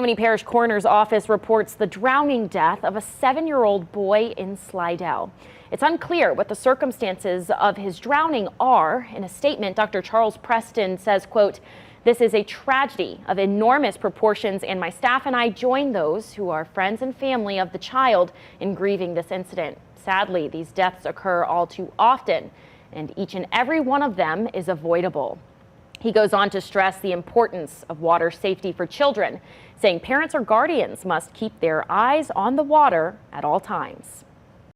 Tammany Parish Coroner's Office reports the drowning death of a 7-year-old boy in Slidell. It's unclear what the circumstances of his drowning are. In a statement, Dr. Charles Preston says, quote, "This is a tragedy of enormous proportions, and my staff and I join those who are friends and family of the child in grieving this incident. Sadly, these deaths occur all too often, and each and every one of them is avoidable." He goes on to stress the importance of water safety for children, saying parents or guardians must keep their eyes on the water at all times.